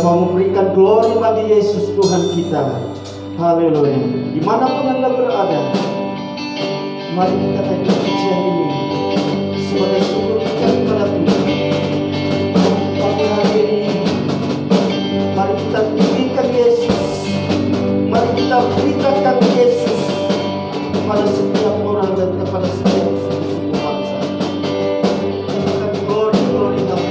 mau memberikan glory bagi Yesus Tuhan kita. Haleluya. Dimanapun Anda berada, mari kita naikkan pujian ini sebagai syukur kita kepada Tuhan. Pagi hari ini, mari kita tinggikan Yesus. Mari kita beritakan Yesus kepada setiap orang dan kepada setiap suku bangsa. Kita glory kami.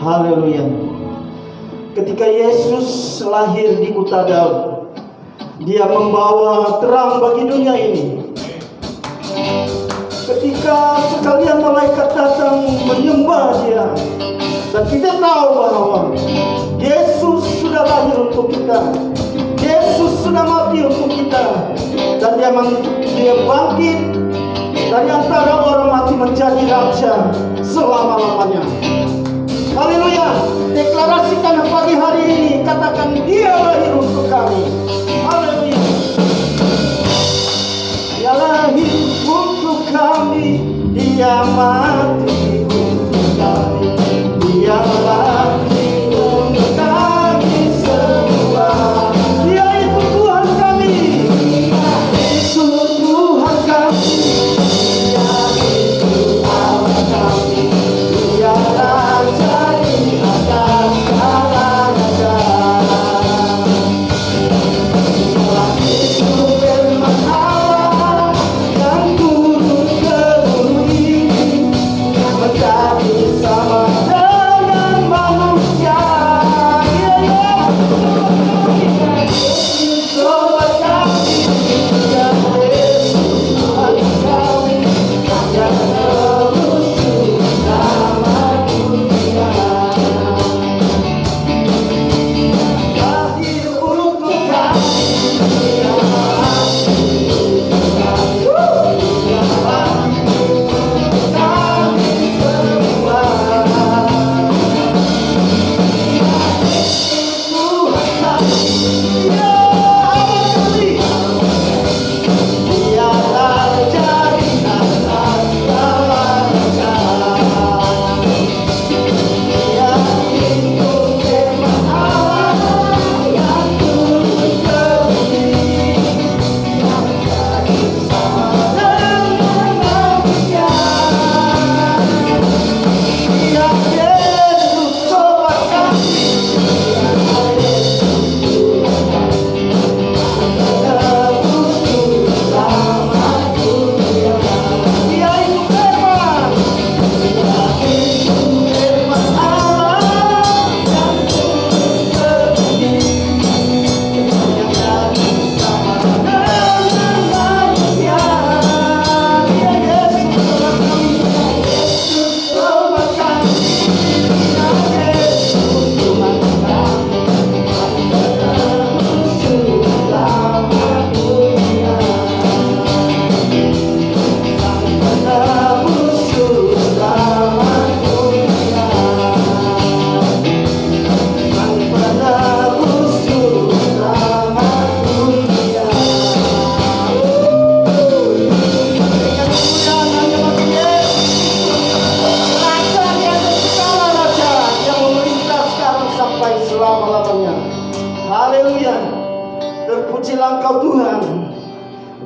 Haleluya. Ketika Yesus lahir di kota Daud, Dia membawa terang bagi dunia ini. Ketika sekalian malaikat datang menyembah Dia, dan kita tahu bahwa Yesus sudah lahir untuk kita, Yesus sudah mati untuk kita, dan Dia bangkit dari antara orang mati menjadi raja selama-lamanya. Haleluya. Deklarasikan pagi hari ini, katakan Dia lahir untuk kami. Haleluya. Dia lahir untuk kami, Dia mati untuk kami, Dia lahir untuk kami semua. Dia itu Tuhan kami.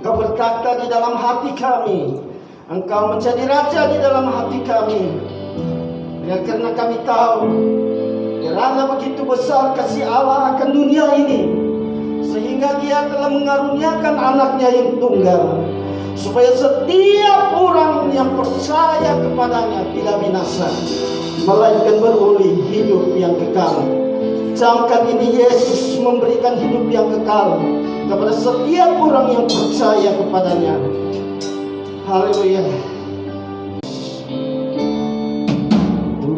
Engkau bertakhta di dalam hati kami. Engkau menjadi raja di dalam hati kami. Ya, karena kami tahu karena begitu besar kasih Allah akan dunia ini, sehingga Dia telah mengaruniakan anaknya yang tunggal, supaya setiap orang yang percaya kepadanya tidak binasa, melainkan beroleh hidup yang kekal. Camkan ini Yesus memberikan hidup yang kekal kepada setiap orang yang percaya kepadanya. Haleluya.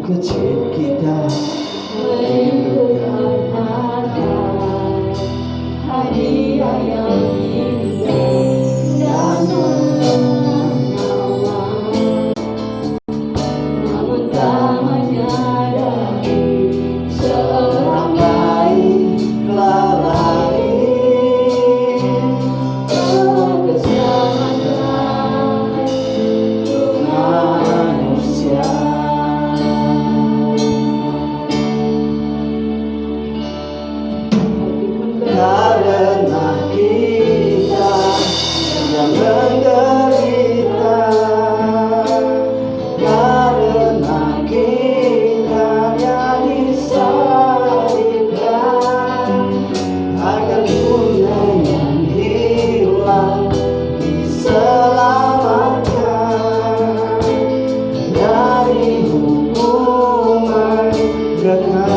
Kecil kita merindukan hadiah yang indah dan menawan, namun tak menyadari seorang baiklah lari keselamatan manusia. Karena kita yang menderita, karena kita yang disalibkan, agar dunia yang hilang diselamatkan dari hukuman kekal.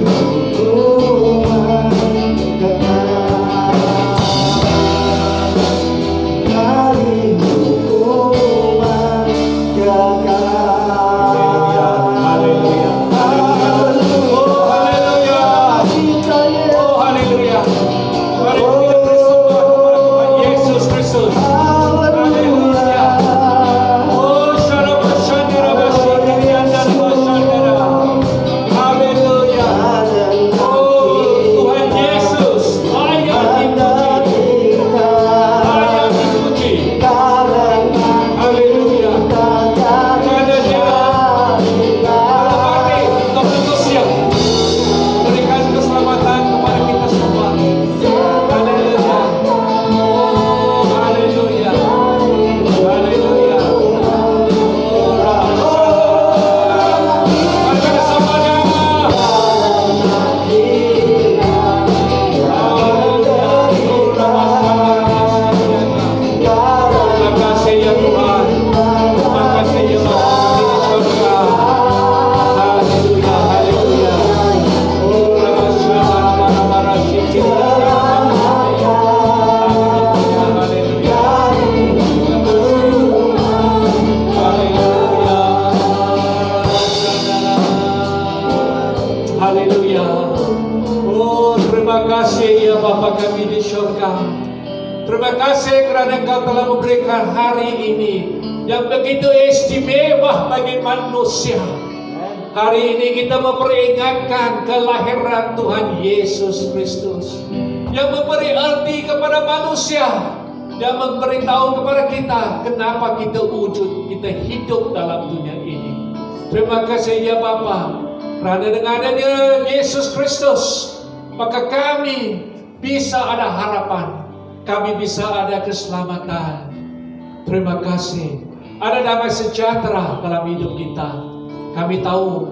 hukuman kekal, dari hukuman kekal. Haleluya. Kita Yesus. Oh haleluya. Mari kita bersembah kepada Tuhan Yesus Kristus. Haleluya. Oh syaraba syandara basyikirian dan basyandara. Haleluya. Oh Tuhan Yesus, layak dipuji. Layak dipuji. Haleluya. Karena Dia dalam arti Engkau betul siap berikan keselamatan kepada kita semua. Haleluya. Oh haleluya. Haleluya. Mari kita sambanya. Terima kasih ya Tuhan. Terima kasih ya Bapa kami di surga. Haleluya, haleluya. Oh, rabasyana marabara syikiriya. Haleluya, haleluya. Haleluya. Haleluya. Oh, terima kasih ya Bapa kami di surga. Terima kasih kerana Engkau telah memberikan hari ini yang begitu istimewa bagi manusia. Hari ini kita memperingatkan kelahiran Tuhan Yesus Kristus yang memberi arti kepada manusia, yang memberitahu kepada kita kenapa kita wujud, kita hidup dalam dunia ini. Terima kasih ya Bapa, kerana dengan adanya Yesus Kristus maka kami bisa ada harapan, kami bisa ada keselamatan. Terima kasih. Ada damai sejahtera dalam hidup kita. Kami tahu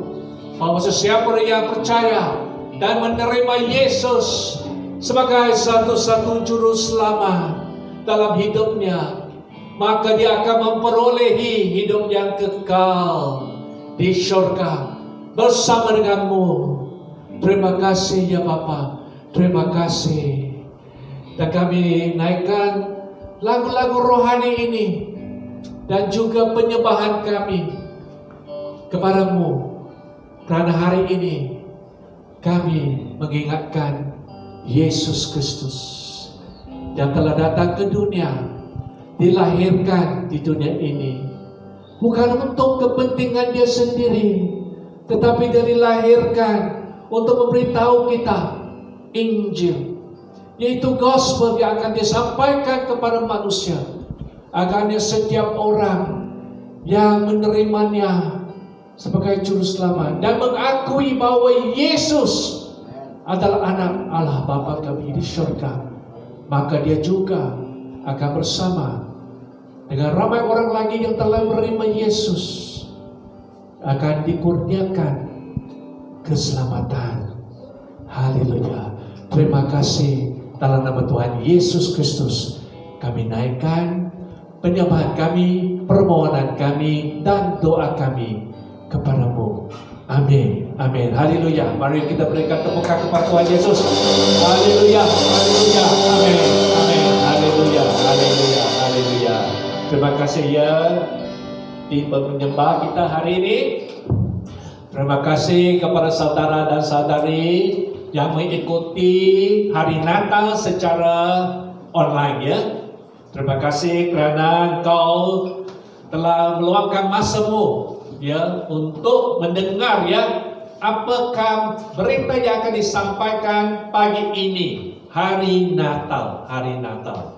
bahwa sesiapa yang percaya dan menerima Yesus sebagai satu-satu juru selamat dalam hidupnya, maka dia akan memperolehi hidup yang kekal di syurga bersama denganmu. Terima kasih ya Bapa. Terima kasih. Dan kami naikkan lagu-lagu rohani ini dan juga penyembahan kami kepadamu, kerana hari ini kami mengingatkan Yesus Kristus yang telah datang ke dunia, dilahirkan di dunia ini bukan untuk kepentingan dia sendiri, tetapi dia dilahirkan untuk memberitahu kita Injil, yaitu gospel yang akan disampaikan kepada manusia, agarnya setiap orang yang menerimanya sebagai juru selamat dan mengakui bahwa Yesus adalah anak Allah Bapa kami di syurga, maka dia juga akan bersama dengan ramai orang lagi yang telah menerima Yesus akan dikurniakan keselamatan. Haleluya. Terima kasih. Dalam nama Tuhan Yesus Kristus kami naikkan penyembahan kami, permohonan kami, dan doa kami kepadamu. Amin. Amin. Haleluya. Mari kita berikan tepuk tangan kepada Tuhan Yesus. Haleluya. Haleluya. Amin. Amin. Haleluya. Haleluya. Haleluya. Terima kasih ya tim penyembah kita hari ini. Terima kasih kepada saudara dan saudari yang mengikuti hari Natal secara online ya. Terima kasih kerana engkau telah meluangkan masamu ya untuk mendengar ya apakah berita yang akan disampaikan pagi ini, hari Natal, hari Natal.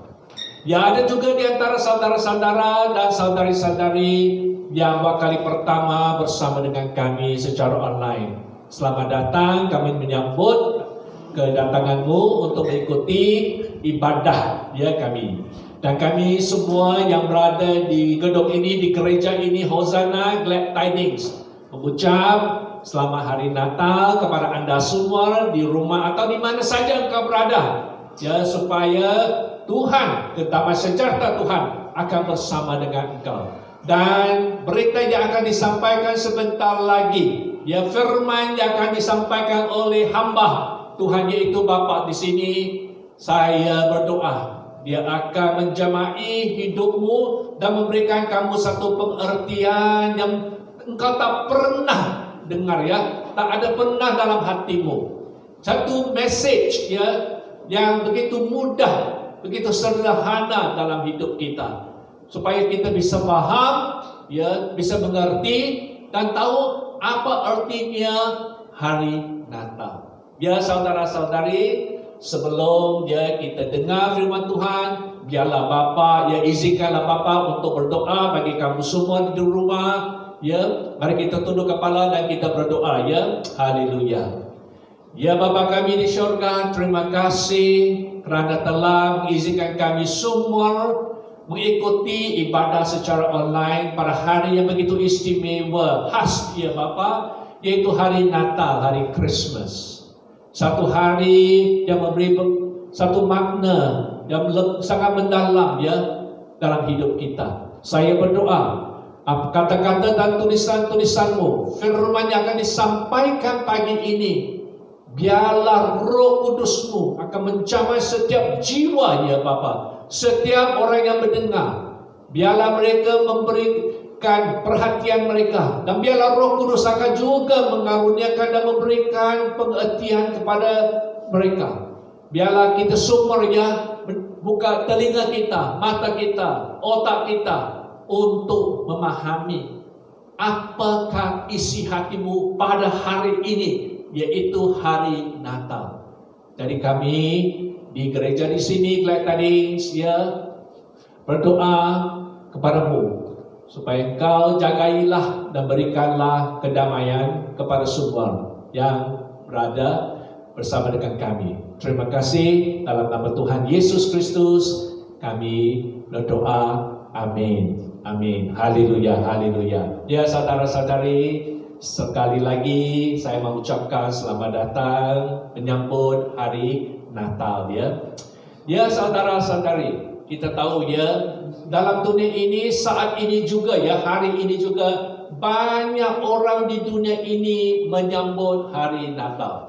Ya, ada juga di antara saudara-saudara dan saudari-saudari yang kali pertama bersama dengan kami secara online. Selamat datang, kami menyambut kedatanganmu untuk mengikuti ibadah ya kami. Dan kami semua yang berada di gedung ini, di gereja ini, Hosanna Glad Tidings, mengucap selamat hari Natal kepada anda semua di rumah atau di mana saja engkau berada, ya, supaya Tuhan, damai sejahtera Tuhan akan bersama dengan engkau. Dan berita yang akan disampaikan sebentar lagi, ya firman yang akan disampaikan oleh hamba Tuhan yaitu Bapa di sini. Saya berdoa Dia akan menjamai hidupmu dan memberikan kamu satu pengertian yang engkau tak pernah dengar, ya, tak ada pernah dalam hatimu. Satu message, ya, yang begitu mudah, begitu sederhana dalam hidup kita, supaya kita bisa paham, ya, bisa mengerti dan tahu apa artinya hari Natal. Ya, saudara-saudari, sebelum kita dengar firman Tuhan, biarlah Bapa, ya, izinkanlah Bapa untuk berdoa bagi kamu semua di rumah. Ya, mari kita tunduk kepala dan kita berdoa, ya. Haleluya. Ya Bapa kami di syurga, terima kasih kerana telah mengizinkan kami semua mengikuti ibadah secara online pada hari yang begitu istimewa, khas, ya Bapa, yaitu hari Natal, hari Christmas. Satu hari yang memberi satu makna yang sangat mendalam, ya, dalam hidup kita. Saya berdoa kata-kata dan tulisan-tulisanmu, firman yang akan disampaikan pagi ini, biarlah Roh Kudusmu akan menjamai setiap jiwa, ya Bapa, setiap orang yang mendengar. Biarlah mereka memberikan perhatian mereka, dan biarlah Roh Kudus akan juga mengaruniakan dan memberikan pengertian kepada mereka. Biarlah kita semuanya buka telinga kita, mata kita, otak kita untuk memahami apakah isi hatimu pada hari ini, yaitu hari Natal. Jadi kami di gereja di sini tadi, ya, berdoa kepadamu supaya Engkau jagailah dan berikanlah kedamaian kepada semua yang berada bersama dengan kami. Terima kasih dalam nama Tuhan Yesus Kristus kami berdoa. Amin. Amin. Haleluya, haleluya. Ya saudara-saudari, sekali lagi saya mengucapkan selamat datang menyambut hari Natal, ya. Ya saudara-saudari, kita tahu, ya, dalam dunia ini saat ini juga, ya, hari ini juga banyak orang di dunia ini menyambut hari Natal.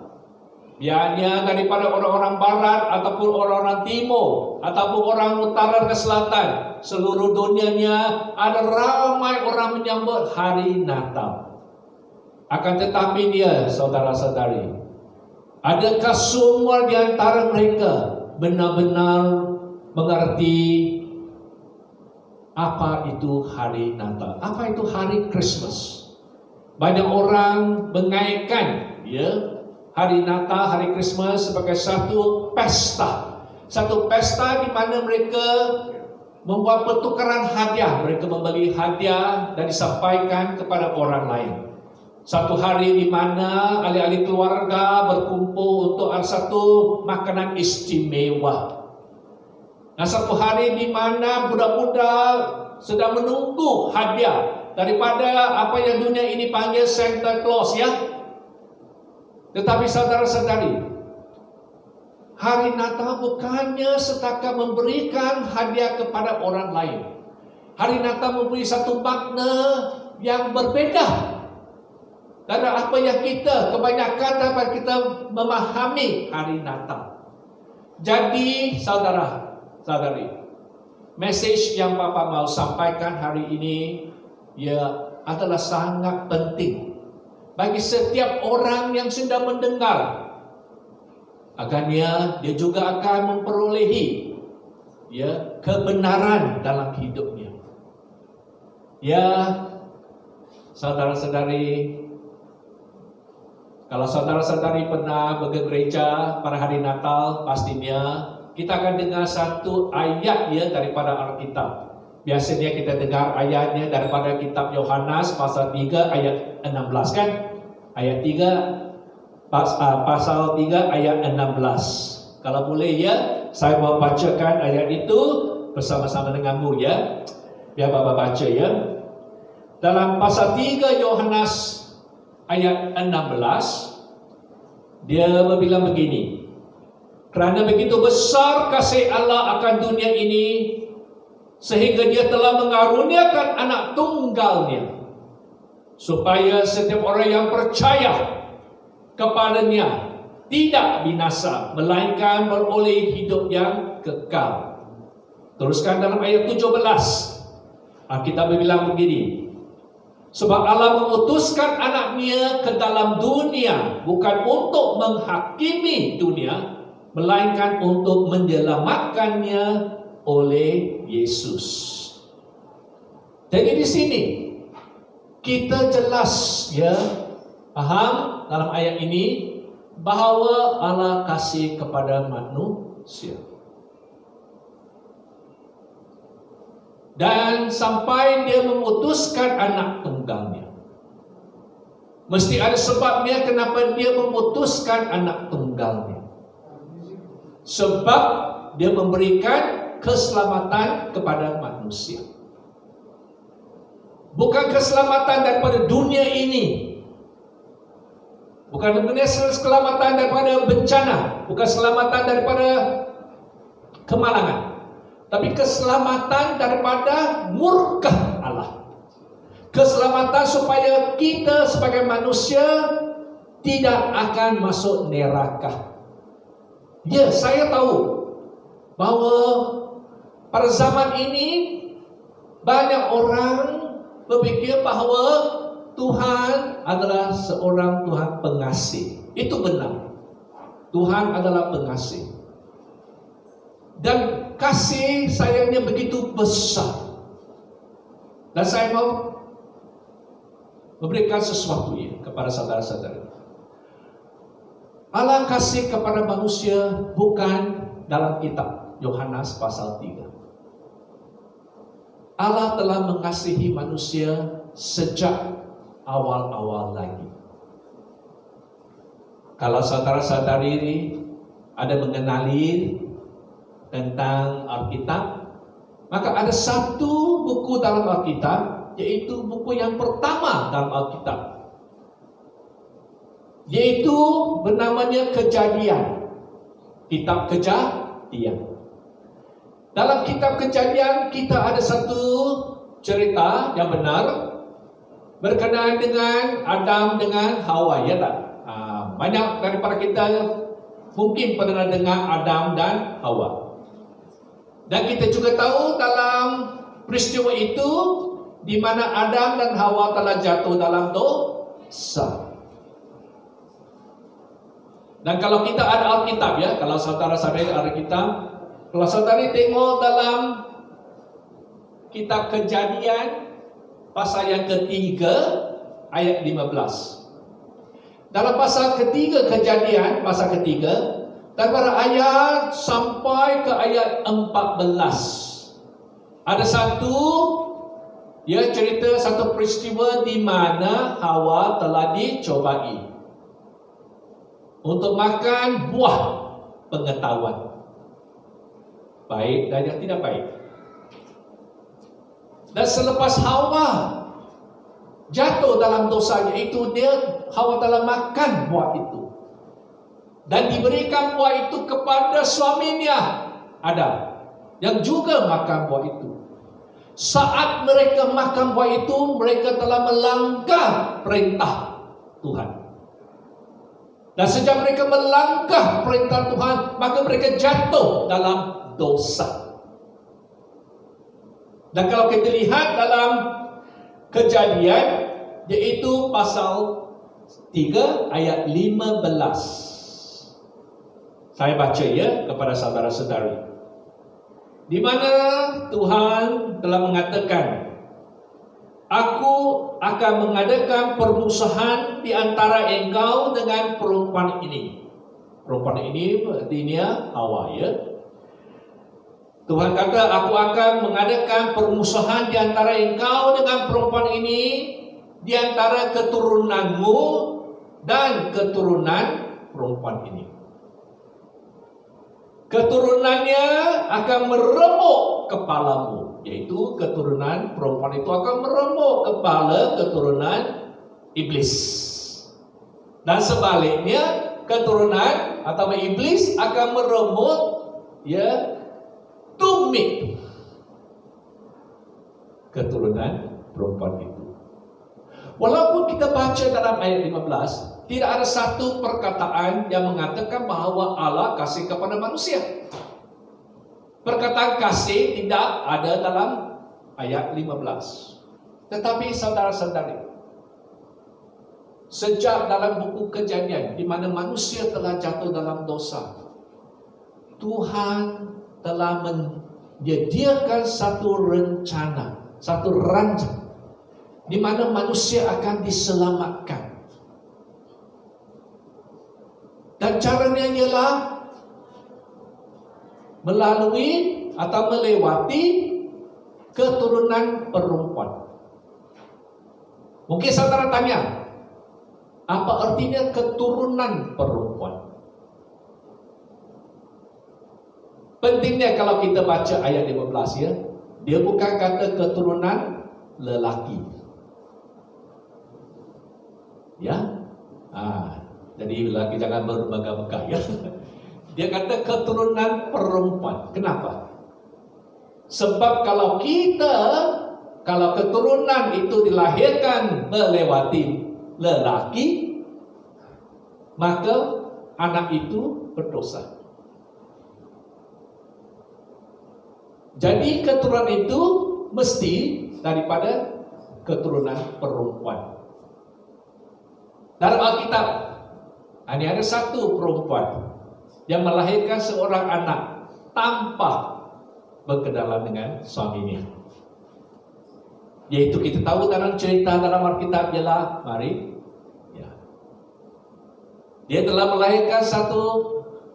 Biarnya daripada orang-orang barat ataupun orang-orang timur ataupun orang utara ke selatan, seluruh dunianya ada ramai orang menyambut hari Natal. Akan tetapi dia, saudara-saudari, adakah semua di antara mereka benar-benar mengerti apa itu hari Natal? Apa itu hari Christmas? Banyak orang mengaitkan, ya, hari Natal, hari Christmas sebagai satu pesta. Satu pesta di mana mereka membuat pertukaran hadiah. Mereka membeli hadiah dan disampaikan kepada orang lain. Satu hari di mana ahli-ahli keluarga berkumpul untuk satu makanan istimewa. Nah, satu hari di mana budak-budak sedang menunggu hadiah daripada apa yang dunia ini panggil Santa Claus, ya. Tetapi saudara-saudari, hari Natal bukannya setakat memberikan hadiah kepada orang lain. Hari Natal memberi satu makna yang berbeda dari apa yang kita kebanyakan dapat kita memahami hari Natal. Jadi saudara-saudari, message yang Bapak mau sampaikan hari ini, ya, adalah sangat penting bagi setiap orang yang sedang mendengar. Agarnya dia juga akan memperolehi, ya, kebenaran dalam hidupnya. Ya, saudara-saudari, kalau saudara-saudari pernah pergi gereja pada hari Natal, pastinya kita akan dengar satu ayat, ya, daripada Alkitab. Biasanya kita dengar ayatnya daripada kitab Yohanes pasal 3 ayat 16, kan? Ayat 3 pasal 3 ayat 16. Kalau boleh, ya, saya mau bacakan ayat itu bersama-sama denganmu, ya. Biar Bapak baca, ya. Dalam pasal 3 Yohanes ayat 16, dia berbilang begini: kerana begitu besar kasih Allah akan dunia ini, sehingga dia telah mengaruniakan anak tunggalnya, supaya setiap orang yang percaya kepadanya tidak binasa, melainkan beroleh hidup yang kekal. Teruskan dalam ayat 17. Alkitab bilang begini, sebab Allah mengutuskan anaknya ke dalam dunia bukan untuk menghakimi dunia, melainkan untuk menyelamatkannya oleh Yesus. Jadi di sini kita jelas paham dalam ayat ini bahawa Allah kasih kepada manusia. Dan sampai dia memutuskan anak tunggalnya. Mesti ada sebabnya kenapa dia memutuskan anak tunggalnya. Sebab dia memberikan keselamatan kepada manusia. Bukan keselamatan daripada dunia ini. Bukan keselamatan daripada bencana. Bukan keselamatan daripada kemalangan. Tapi keselamatan daripada murka Allah. Keselamatan supaya kita sebagai manusia tidak akan masuk neraka. Ya, saya tahu bahawa pada zaman ini banyak orang berfikir bahawa Tuhan adalah seorang Tuhan pengasih. Itu benar. Tuhan adalah pengasih. Dan kasih sayangnya begitu besar. Dan saya mau memberikan sesuatu kepada saudara-saudara. Allah kasih kepada manusia bukan dalam kitab Yohanes pasal 3. Allah telah mengasihi manusia sejak awal-awal lagi. Kalau saudara-saudari ada mengenali tentang Alkitab, maka ada satu buku dalam Alkitab, yaitu buku yang pertama dalam Alkitab, yaitu bernamanya Kejadian. Kitab Kejadian. Dalam kitab Kejadian kita ada satu cerita yang benar berkenaan dengan Adam dengan Hawa, ya tak? Banyak daripada kita mungkin pernah dengar Adam dan Hawa. Dan kita juga tahu dalam peristiwa itu di mana Adam dan Hawa telah jatuh dalam dosa. Dan kalau kita ada Alkitab kalau saudara-saudari ada Alkitab, kalau saudari tengok dalam kitab Kejadian pasal yang ketiga ayat 15. Dalam pasal ketiga Kejadian pasal ketiga, daripada ayat sampai ke ayat 14, ada satu cerita satu peristiwa di mana Hawa telah dicobai untuk makan buah pengetahuan baik dan yang tidak baik. Dan selepas Hawa jatuh dalam dosanya itu, Hawa telah makan buah itu dan diberikan buah itu kepada suaminya Adam yang juga makan buah itu. Saat mereka makan buah itu, mereka telah melanggar perintah Tuhan. Dan sejak mereka melanggar perintah Tuhan, maka mereka jatuh dalam dosa. Dan kalau kita lihat dalam Kejadian, yaitu pasal 3 ayat 15. Saya baca kepada saudara-saudari. Di mana Tuhan telah mengatakan, Aku akan mengadakan permusuhan di antara engkau dengan perempuan ini. Perempuan ini artinya Hawa, Tuhan kata, aku akan mengadakan permusuhan di antara engkau dengan perempuan ini, di antara keturunanmu dan keturunan perempuan ini. Keturunannya akan meremuk kepalamu, yaitu keturunan perempuan itu akan meremuk kepala keturunan iblis. Dan sebaliknya, keturunan atau iblis akan meremuk tumit keturunan perempuan itu. Walaupun kita baca dalam ayat 15, tidak ada satu perkataan yang mengatakan bahawa Allah kasih kepada manusia. Perkataan kasih tidak ada dalam ayat 15. Tetapi saudara-saudari, sejak dalam buku Kejadian, di mana manusia telah jatuh dalam dosa, Tuhan telah menyediakan satu rencana, satu rancangan di mana manusia akan diselamatkan. Dan caranya ialah melalui atau melewati keturunan perempuan. Mungkin saudara tanya, apa artinya keturunan perempuan? Pentingnya kalau kita baca ayat 15 ya, dia bukan kata keturunan lelaki. Ya, jadi lelaki jangan bermegah-megah ya. Dia kata keturunan perempuan. Kenapa? Sebab kalau keturunan itu dilahirkan melewati lelaki, maka anak itu berdosa. Jadi keturunan itu mesti daripada keturunan perempuan. Dalam Alkitab, ini ada satu perempuan yang melahirkan seorang anak tanpa berkenalan dengan suaminya. Yaitu kita tahu dalam cerita dalam Alkitab ialah Maria. Dia telah melahirkan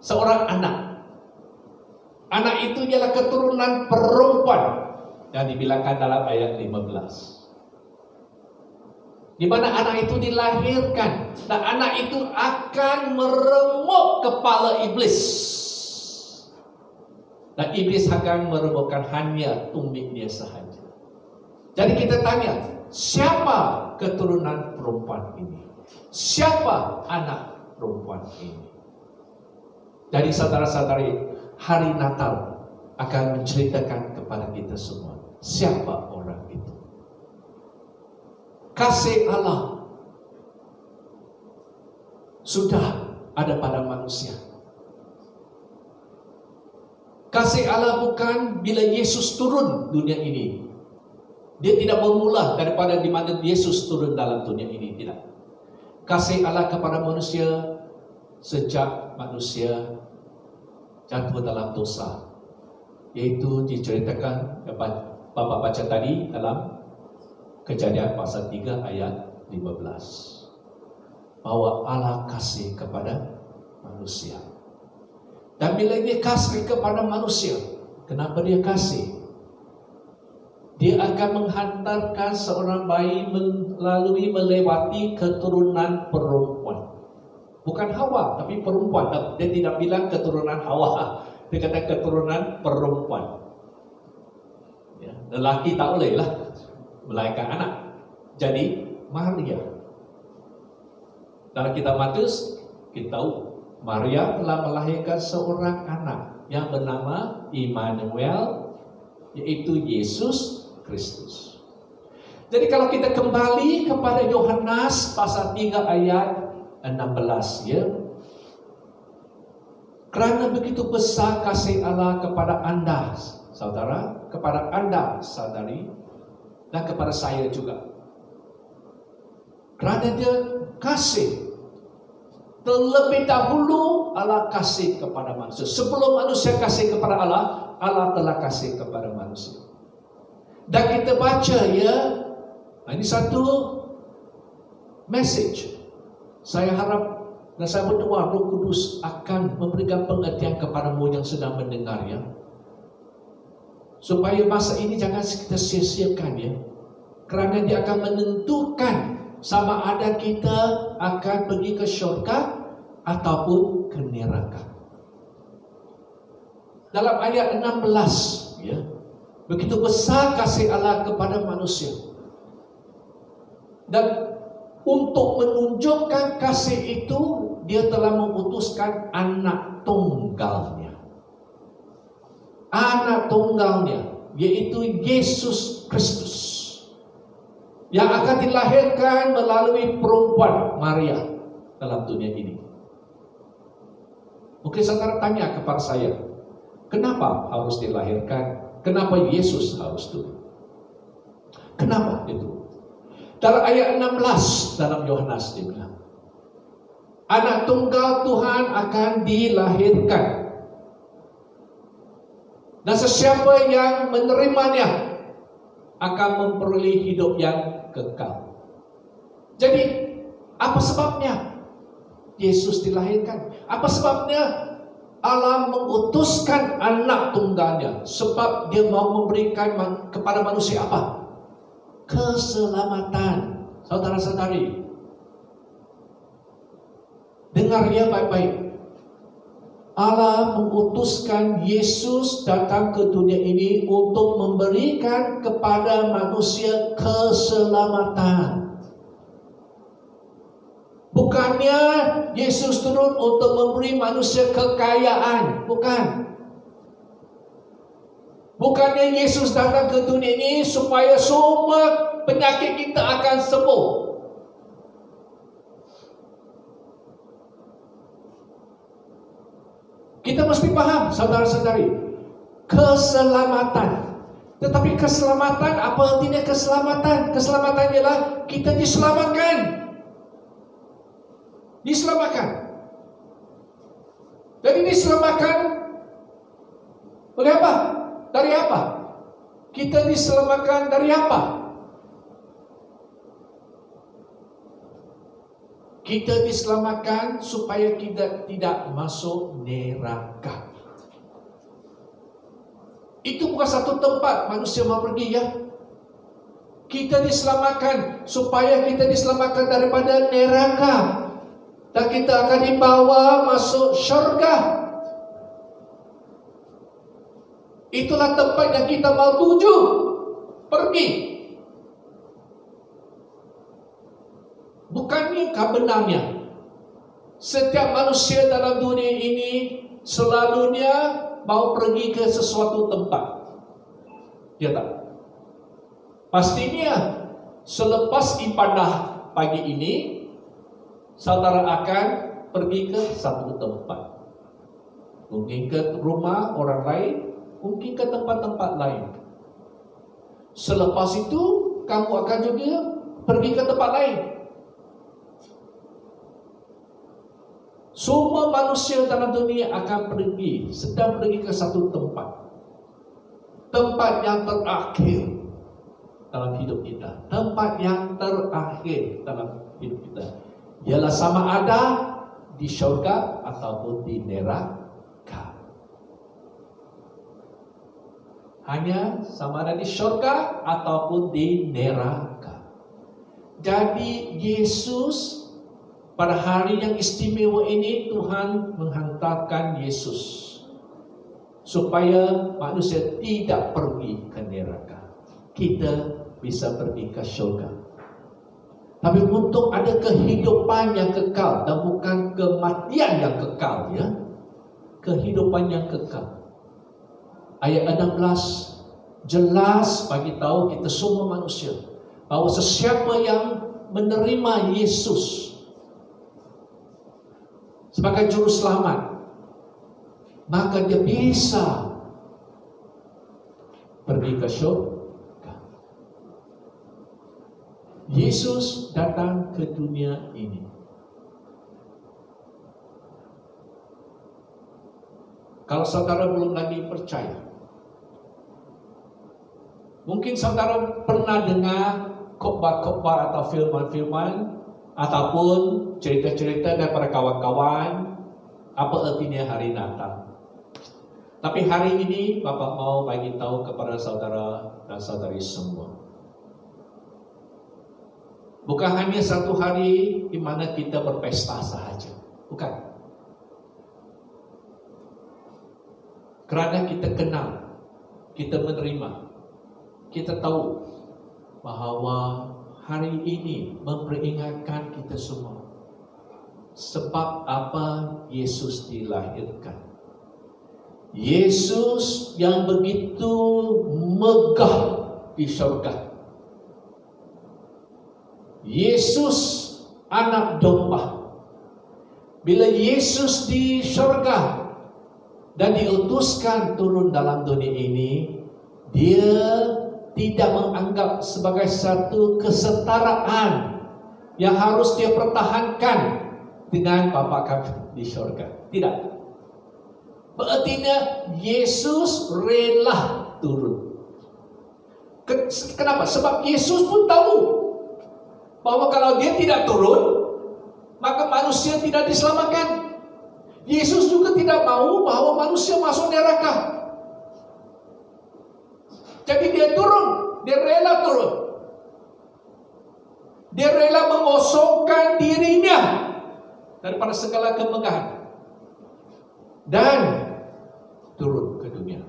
seorang anak. Anak itu ialah keturunan perempuan yang dibilangkan dalam ayat 15. Di mana anak itu dilahirkan dan anak itu akan meremuk kepala iblis. Dan iblis akan meremukkan hanya tumit dia sahaja. Jadi kita tanya, siapa keturunan perempuan ini? Siapa anak perempuan ini? Jadi saudara-saudari, hari Natal akan menceritakan kepada kita semua siapa orang itu. Kasih Allah sudah ada pada manusia. Kasih Allah bukan bila Yesus turun dunia ini. Dia tidak bermula daripada di mana Yesus turun dalam dunia ini, tidak. Kasih Allah kepada manusia sejak manusia jatuh dalam dosa, yaitu diceritakan Bapak baca tadi dalam Kejadian pasal 3 ayat 15, bahwa Allah kasih kepada manusia. Dan bila dia kasih kepada manusia, kenapa dia kasih? Dia akan menghantarkan seorang bayi melalui melewati keturunan perempuan. Bukan Hawa, tapi perempuan. Dia tidak bilang keturunan Hawa, dia kata keturunan perempuan. Ya, lelaki tak boleh lah melahirkan anak. Jadi Maria, dalam kitab Matius kita tahu Maria telah melahirkan seorang anak yang bernama Immanuel, yaitu Yesus Kristus. Jadi kalau kita kembali kepada Yohanes pasal 3 ayat 16 ya, kerana begitu besar kasih Allah kepada anda saudara, kepada anda saudari, dan kepada saya juga. Kerana dia kasih, terlebih dahulu Allah kasih kepada manusia. Sebelum manusia kasih kepada Allah, Allah telah kasih kepada manusia. Dan kita baca ya, ini satu message. Saya harap dan saya berdoa Roh Kudus akan memberikan pengertian kepadamu yang sedang mendengar ya. Supaya masa ini jangan kita sia-siakan ya. Kerana dia akan menentukan sama ada kita akan pergi ke syurga ataupun ke neraka. Dalam ayat 16 ya, begitu besar kasih Allah kepada manusia. Dan untuk menunjukkan kasih itu, dia telah memutuskan anak tunggalnya. Anak tunggalnya, yaitu Yesus Kristus. yang akan dilahirkan melalui perempuan Maria dalam dunia ini. Mungkin saudara tanya kepada saya, kenapa harus dilahirkan? Kenapa Yesus harus turun? Kenapa itu? Dalam ayat 16 dalam Yohanes dia bilang, anak tunggal Tuhan akan dilahirkan, dan sesiapa yang menerimanya akan memperoleh hidup yang kekal. Jadi, apa sebabnya Yesus dilahirkan? Apa sebabnya Allah mengutuskan anak tunggalnya? Sebab dia mau memberikan kepada manusia apa? Keselamatan. Saudara-saudari, dengar ya baik-baik. Allah mengutuskan Yesus datang ke dunia ini untuk memberikan kepada manusia keselamatan. Bukannya Yesus turun untuk memberi manusia kekayaan, bukan. Bukannya Yesus datang ke dunia ini supaya semua penyakit kita akan sembuh. Kita mesti paham, saudara-saudari, keselamatan. Tetapi keselamatan, apa artinya keselamatan? Keselamatan ialah kita diselamatkan. Diselamatkan. Jadi diselamatkan oleh apa? Dari apa? Kita diselamatkan dari apa? Kita diselamatkan supaya kita tidak masuk neraka. Itu bukan satu tempat manusia mau pergi ya. Kita diselamatkan supaya kita diselamatkan daripada neraka, dan kita akan dibawa masuk syurga. Itulah tempat yang kita mau tuju, pergi. Bukankah benarnya setiap manusia dalam dunia ini selalunya mau pergi ke sesuatu tempat? Ya tak? Pastinya selepas ibadah pagi ini, saudara akan pergi ke satu tempat. Mungkin ke rumah orang lain, mungkin ke tempat-tempat lain. Selepas itu, kamu akan juga pergi ke tempat lain. Semua manusia dalam dunia akan pergi, sedang pergi ke satu tempat. Tempat yang terakhir dalam hidup kita. Tempat yang terakhir dalam hidup kita. Ialah sama ada di syurga ataupun di neraka. Hanya sama ada di syurga ataupun di neraka. Jadi Yesus, pada hari yang istimewa ini, Tuhan menghantarkan Yesus supaya manusia tidak pergi ke neraka. Kita bisa pergi ke syurga. Tapi untuk ada kehidupan yang kekal dan bukan kematian yang kekal, ya. Kehidupan yang kekal. Ayat 16 jelas bagi tahu kita semua manusia bahwa sesiapa yang menerima Yesus sebagai juru selamat, maka dia bisa pergi ke syurga. Yesus datang ke dunia ini. Kalau saudara belum lagi percaya, mungkin saudara pernah dengar khotbah-khotbah atau firman-firman ataupun cerita-cerita daripada kawan-kawan apa artinya hari Natal. Tapi hari ini Bapak mau bagi tahu kepada saudara dan saudari semua, bukan hanya satu hari di mana kita berpesta sahaja, bukan. Kerana kita kenal, kita menerima, kita tahu bahawa hari ini memperingatkan kita semua sebab apa Yesus dilahirkan. Yesus yang begitu megah di syurga. Yesus anak domba. Bila Yesus di surga dan diutuskan turun dalam dunia ini, dia tidak menganggap sebagai satu kesetaraan yang harus dia pertahankan dengan Bapa kami di surga. Tidak. Berartinya Yesus rela turun. Kenapa? Sebab Yesus pun tahu bahwa kalau dia tidak turun, maka manusia tidak diselamatkan. Yesus juga tidak mau bahwa manusia masuk neraka. Jadi dia turun, dia rela turun. Dia rela mengosongkan dirinya daripada segala kemegahan dan turun ke dunia.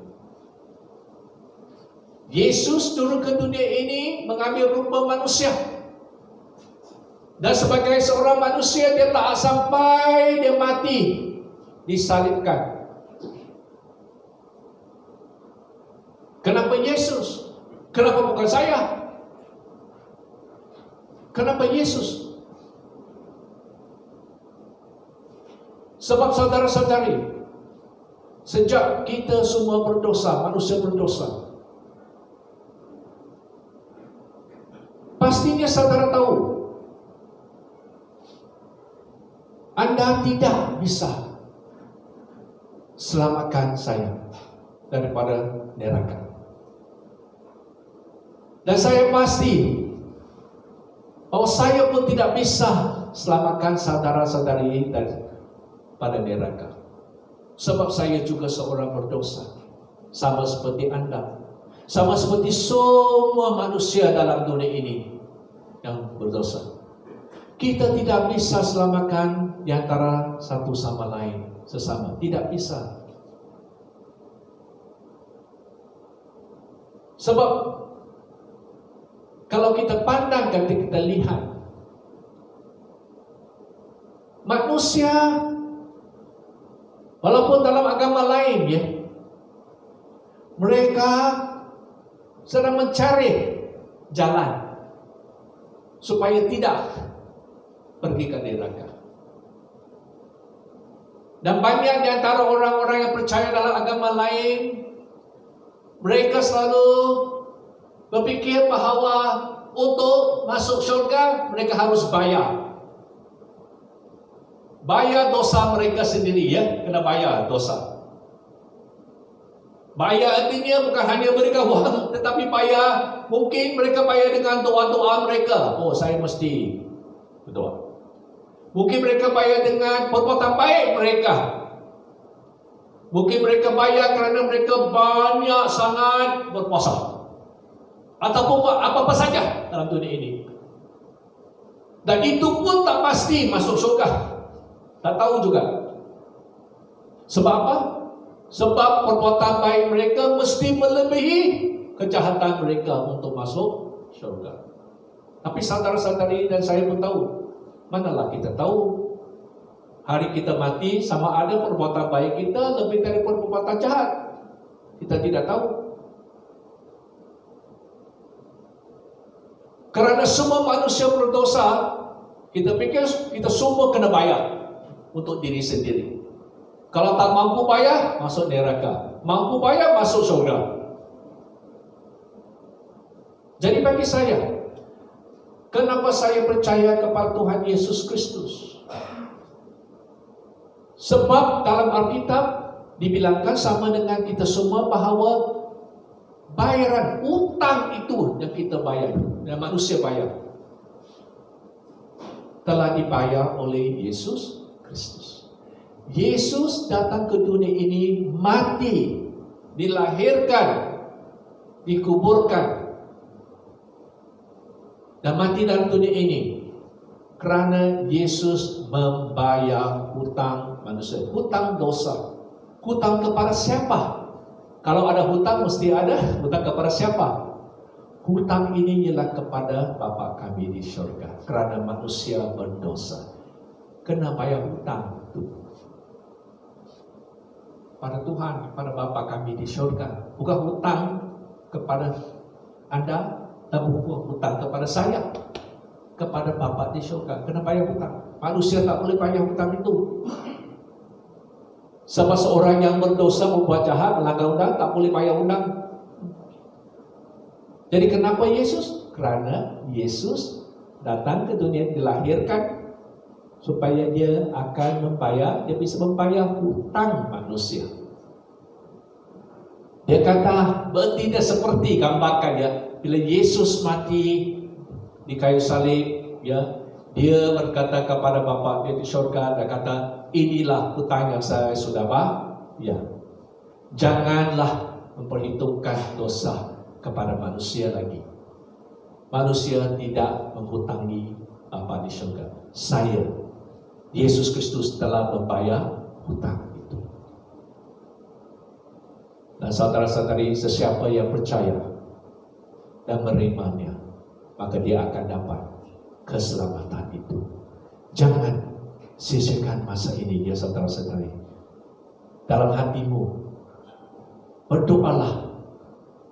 Yesus turun ke dunia ini mengambil rupa manusia. Dan sebagai seorang manusia, dia taat sampai dia mati, disalibkan. Kenapa Yesus? Kenapa bukan saya? Kenapa Yesus? Sebab saudara-saudari, sejak kita semua berdosa, manusia berdosa, pastinya saudara tahu Anda tidak bisa selamatkan saya daripada neraka. Dan saya pasti bahwa saya pun tidak bisa selamatkan saudara-saudari daripada neraka. Sebab saya juga seorang berdosa, sama seperti Anda, sama seperti semua manusia dalam dunia ini yang berdosa. Kita tidak bisa selamatkan di antara satu sama lain, sesama. Tidak bisa. Sebab kalau kita pandang, kita lihat manusia, walaupun dalam agama lain ya, mereka sedang mencari jalan supaya tidak pergi ke neraka. Dan banyak di antara orang-orang yang percaya dalam agama lain, mereka selalu berpikir bahawa untuk masuk syurga mereka harus bayar. Bayar dosa mereka sendiri ya, kena bayar dosa. Bayar artinya bukan hanya mereka wang, tetapi bayar, mungkin mereka bayar dengan doa-doa mereka. Oh, saya mesti berdoa. Mungkin mereka bayar dengan perbuatan baik mereka. Mungkin mereka bayar kerana mereka banyak sangat berpuasa. Ataupun apa-apa saja dalam dunia ini. Dan itu pun tak pasti masuk syurga. Tak tahu juga. Sebab apa? Sebab perbuatan baik mereka mesti melebihi kejahatan mereka untuk masuk syurga. Tapi saudara-saudari dan saya pun tahu, manalah kita tahu hari kita mati sama ada perbuatan baik kita lebih dari perbuatan jahat. Kita tidak tahu. Kerana semua manusia berdosa, kita fikir kita semua kena bayar untuk diri sendiri. Kalau tak mampu bayar, masuk neraka. Mampu bayar, masuk syurga. Jadi bagi saya, kenapa saya percaya kepada Tuhan Yesus Kristus? Sebab dalam Alkitab dibilangkan sama dengan kita semua bahawa bayaran utang itu yang kita bayar, yang manusia bayar, telah dibayar oleh Yesus Kristus. Yesus datang ke dunia ini, mati, dilahirkan, dikuburkan, dan mati dalam dunia ini kerana Yesus membayar hutang manusia, hutang dosa. Hutang kepada siapa? Kalau ada hutang, mesti ada hutang kepada siapa? Hutang ini ialah kepada Bapa kami di syurga. Kerana manusia berdosa, kena bayar hutang itu pada Tuhan, pada Bapa kami di syurga. Bukan hutang kepada Anda, tapi bukan hutang kepada saya. kepada Bapa di surga. Kenapa bayar hutang? Manusia tak boleh bayar hutang itu. Sama seorang yang berdosa, membuat jahat, melanggar undang, tak boleh bayar undang. Jadi kenapa Yesus? Karena Yesus datang ke dunia, dilahirkan supaya dia akan membayar, dia bisa membayar hutang manusia. Dia kata, tidak seperti gambarkan ya, bila Yesus mati di kayu salib, ya, dia berkata kepada Bapa dia di surga, dia kata, inilah hutang yang saya sudah bayar. Janganlah memperhitungkan dosa kepada manusia lagi. Manusia tidak menghutangi Bapa di surga. Saya, Yesus Kristus telah membayar hutang itu. Dan saudara-saudari, sesiapa yang percaya dan menerimanya, maka dia akan dapat keselamatan itu. Jangan sia-siakan masa ini ya saudara-saudari. Dalam hatimu, berdoalah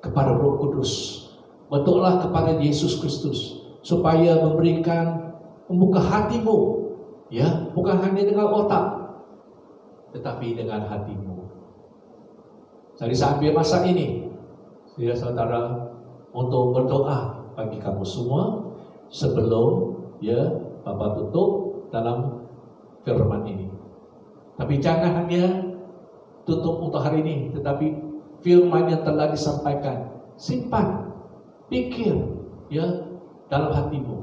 kepada Roh Kudus, berdoalah kepada Yesus Kristus supaya membuka hatimu, ya, bukan hanya dengan otak, tetapi dengan hatimu. Jadi sampai masa ini, ya saudara, untuk berdoa bagi kamu semua sebelum ya Bapak tutup dalam firman ini. Tapi jangan hanya tutup untuk hari ini, tetapi firman yang telah disampaikan simpan, pikir ya dalam hatimu.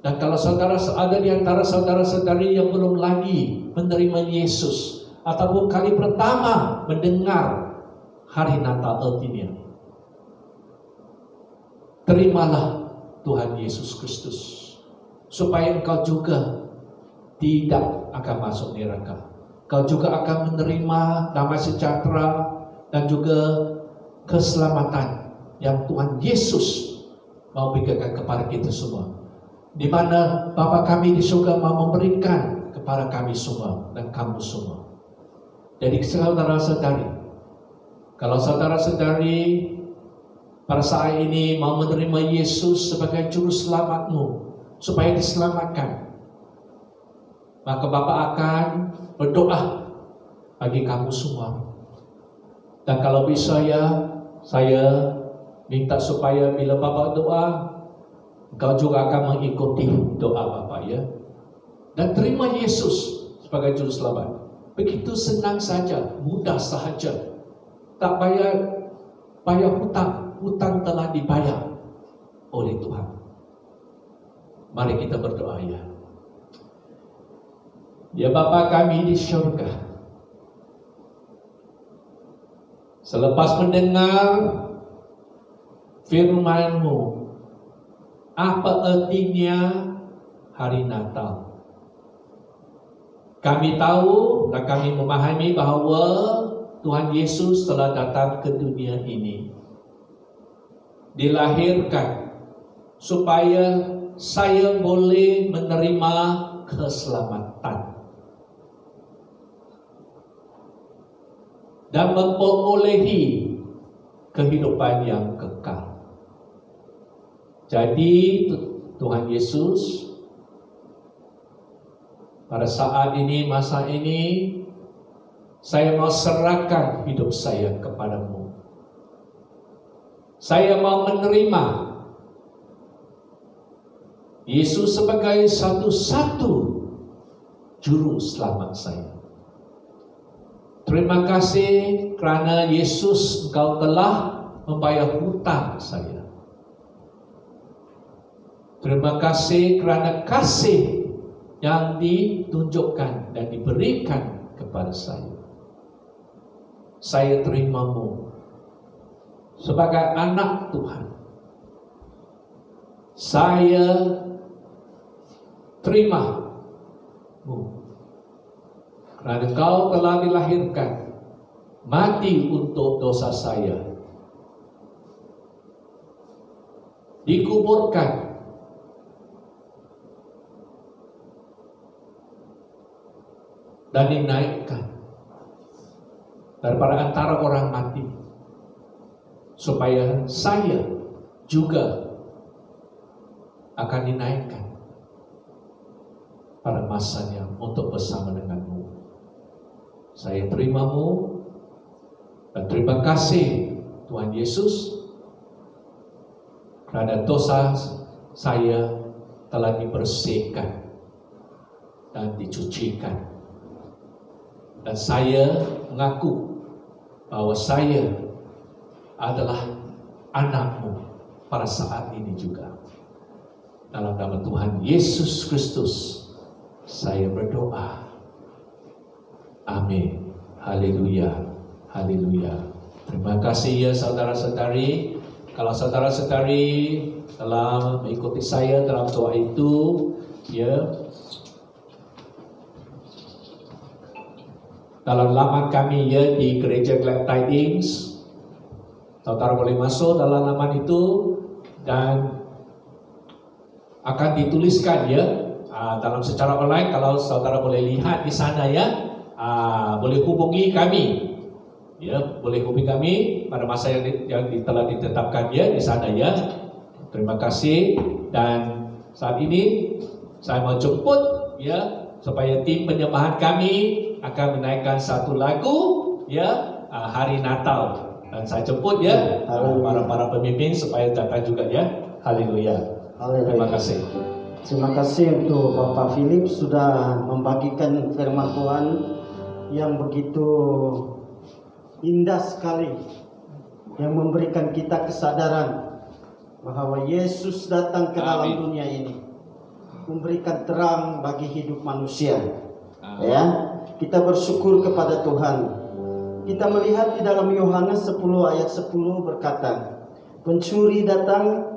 Dan kalau saudara ada di antara saudara-saudari yang belum lagi menerima Yesus ataupun kali pertama mendengar hari Natal artinya, terimalah Tuhan Yesus Kristus supaya engkau juga tidak akan masuk neraka. Kau juga akan menerima damai sejahtera dan juga keselamatan yang Tuhan Yesus mau berikan kepada kita semua. Di mana Bapa kami di surga mau memberikan kepada kami semua dan kamu semua. Jadi saudara-saudari, kalau saudara-saudari pada saat ini mau menerima Yesus sebagai juru selamatmu supaya diselamatkan, maka Bapa akan berdoa bagi kamu semua. Dan kalau bisa ya, saya minta supaya bila Bapa doa, engkau juga akan mengikuti doa Bapa ya. Dan terima Yesus sebagai juru selamat. Begitu senang saja, mudah sahaja. Tak bayar hutang. Hutang telah dibayar oleh Tuhan. Mari kita berdoa ya. Ya Bapa kami di surga, selepas mendengar firman-Mu, apa artinya hari Natal? Kami tahu dan kami memahami bahawa Tuhan Yesus telah datang ke dunia ini, dilahirkan supaya saya boleh menerima keselamatan dan memperolehi kehidupan yang kekal. Jadi Tuhan Yesus pada saat ini, masa ini, saya mau serahkan hidup saya kepadamu. Saya mau menerima Yesus sebagai satu-satu juru selamat saya. Terima kasih kerana Yesus, Engkau telah membayar hutang saya. Terima kasih kerana kasih yang ditunjukkan dan diberikan kepada saya. Saya terimamu sebagai anak Tuhan. Saya terimamu kerana Engkau telah dilahirkan, mati untuk dosa saya, dikuburkan, dan dinaikkan daripada antara orang mati, supaya saya juga akan dinaikkan pada masanya untuk bersama denganmu. Saya terimamu dan terima kasih Tuhan Yesus kerana dosa saya telah dibersihkan dan dicucikan. Dan saya mengaku bahwa saya adalah anakmu pada saat ini juga. Dalam nama Tuhan Yesus Kristus saya berdoa. Amin. Haleluya. Haleluya. Terima kasih ya saudara-saudari. Kalau saudara-saudari telah mengikuti saya dalam doa itu, ya, dalam laman kami ya di Gereja Glad Tidings, saudara boleh masuk dalam laman itu dan akan dituliskan ya dalam secara online. Kalau saudara boleh lihat di sana ya, boleh hubungi kami. Ya, boleh hubungi kami pada masa yang telah ditetapkan ya di sana ya. Terima kasih. Dan saat ini saya mau jemput ya supaya tim penyembahan kami akan menaikkan satu lagu ya hari Natal. Dan saya jemput ya para pemimpin supaya datang juga ya. Haleluya. Terima kasih. Terima kasih untuk Bapak Philip sudah membagikan firman Tuhan yang begitu indah sekali, yang memberikan kita kesadaran bahwa Yesus datang ke dalam dunia ini memberikan terang bagi hidup manusia. Ya, kita bersyukur kepada Tuhan. Kita melihat di dalam Yohanes 10 ayat 10 berkata, pencuri datang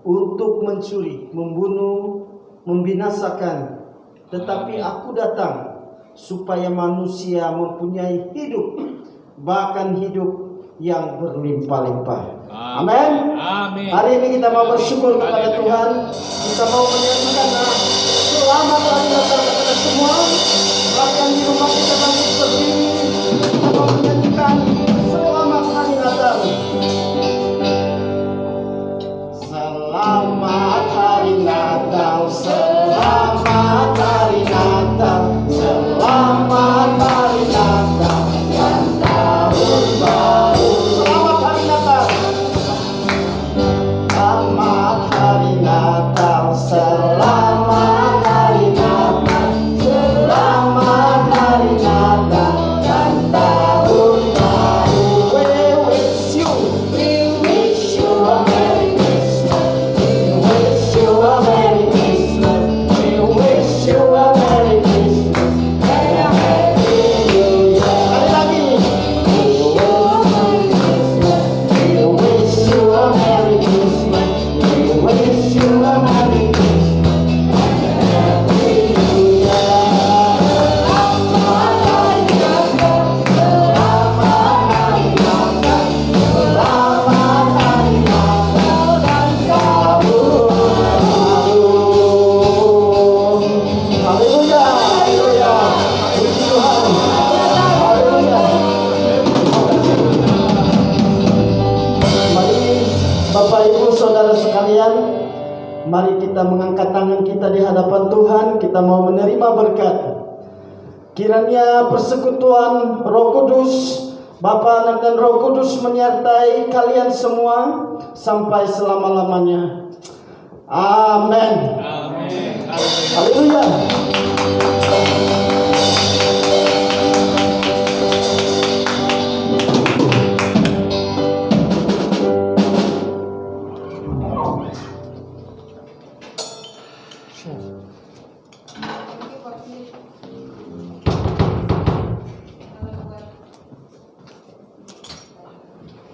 untuk mencuri, membunuh, membinasakan, tetapi aku datang supaya manusia mempunyai hidup, bahkan hidup yang berlimpah-limpah. Amin. Amin. Hari ini kita mau bersyukur kepada Tuhan. Kita mau menyanyikan selamat hari Natal kepada semua. Bahkan di rumah kita masih berdiri, kita mau menyanyikan selamat hari Natal. Selamat hari Natal, selamat hari Natal, selamat hari Natal dan tahun baru. Selamat hari Natal, selamat hari Natal, selamat hari Natal, selamat hari Natal dan tahun baru. We wish you a Merry Christmas. We wish you a Merry Christmas. We wish you a Merry Christmas and a Happy New Year. Sekali lagi. We wish you a Merry Christmas. We wish you a Merry Christmas and a Happy New Year. Selamat hari Natal, selamat hari Natal, selamat hari Natal dan tahun baru. Haleluya, haleluya. Puji Tuhan. Haleluya. Mari Bapak Ibu Saudara sekalian, mari kita mengangkat tangan kita di hadapan Tuhan. Kita mau menerima berkat. Kiranya persekutuan Roh Kudus, Bapa, Anak dan Roh Kudus menyertai kalian semua sampai selama-lamanya. Amin. Amin. Haleluya. Sure.